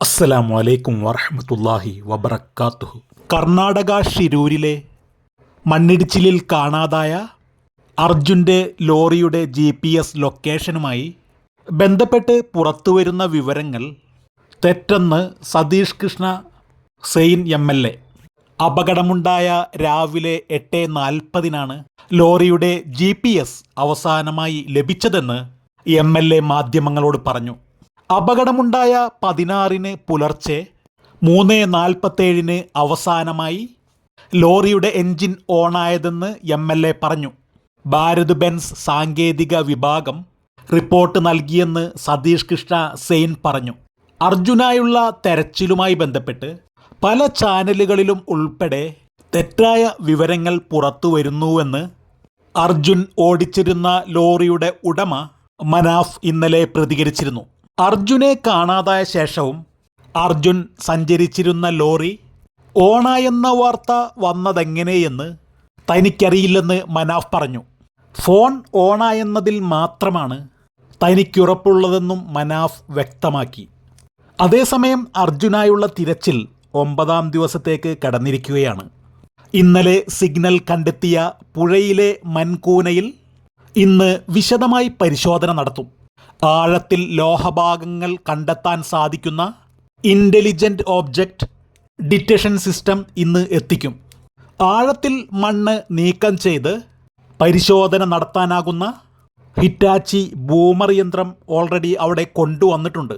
അസ്സലാമു അലൈക്കും വറഹ്മത്തുള്ളാഹി വബറകാതുഹു. കർണാടക ഷിരൂരിലെ മണ്ണിടിച്ചിലിൽ കാണാതായ അർജുൻ്റെ ലോറിയുടെ GPS ലൊക്കേഷനുമായി ബന്ധപ്പെട്ട് പുറത്തുവരുന്ന വിവരങ്ങൾ തെറ്റെന്ന് സതീഷ് കൃഷ്ണ സെയിൻ MLA. അപകടമുണ്ടായ രാവിലെ 8:40 ലോറിയുടെ GPS അവസാനമായി ലഭിച്ചതെന്ന് MLA മാധ്യമങ്ങളോട് പറഞ്ഞു. അപകടമുണ്ടായ 16 പുലർച്ചെ 3:47 അവസാനമായി ലോറിയുടെ എൻജിൻ ഓണായതെന്ന് MLA പറഞ്ഞു. ഭാരത് ബെൻസ് സാങ്കേതിക വിഭാഗം റിപ്പോർട്ട് നൽകിയെന്ന് സതീഷ് കൃഷ്ണ സെയിൻ പറഞ്ഞു. അർജുനായുള്ള തെരച്ചിലുമായി ബന്ധപ്പെട്ട് പല ചാനലുകളിലും ഉൾപ്പെടെ തെറ്റായ വിവരങ്ങൾ പുറത്തുവരുന്നുവെന്ന് അർജുൻ ഓടിച്ചിരുന്ന ലോറിയുടെ ഉടമ മനാഫ് ഇന്നലെ പ്രതികരിച്ചിരുന്നു. അർജുനെ കാണാതായ ശേഷവും അർജുൻ സഞ്ചരിച്ചിരുന്ന ലോറി ഓണായെന്ന വാർത്ത വന്നതെങ്ങനെയെന്ന് തനിക്കറിയില്ലെന്ന് മനാഫ് പറഞ്ഞു. ഫോൺ ഓണായെന്നതിൽ മാത്രമാണ് തനിക്കുറപ്പുള്ളതെന്നും മനാഫ് വ്യക്തമാക്കി. അതേസമയം അർജുനായുള്ള തിരച്ചിൽ 9ാം ദിവസത്തേക്ക് കടന്നിരിക്കുകയാണ്. ഇന്നലെ സിഗ്നൽ കണ്ടെത്തിയ പുഴയിലെ മൻകൂനയിൽ ഇന്ന് വിശദമായി പരിശോധന നടത്തും. ആഴത്തിൽ ലോഹഭാഗങ്ങൾ കണ്ടെത്താൻ സാധിക്കുന്ന ഇൻ്റലിജൻ്റ് ഓബ്ജക്റ്റ് ഡിറ്റക്ഷൻ സിസ്റ്റം ഇന്ന് എത്തിക്കും. ആഴത്തിൽ മണ്ണ് നീക്കം ചെയ്ത് പരിശോധന നടത്താനാകുന്ന ഹിറ്റാച്ചി ബൂമർ യന്ത്രം ഓൾറെഡി അവിടെ കൊണ്ടുവന്നിട്ടുണ്ട്.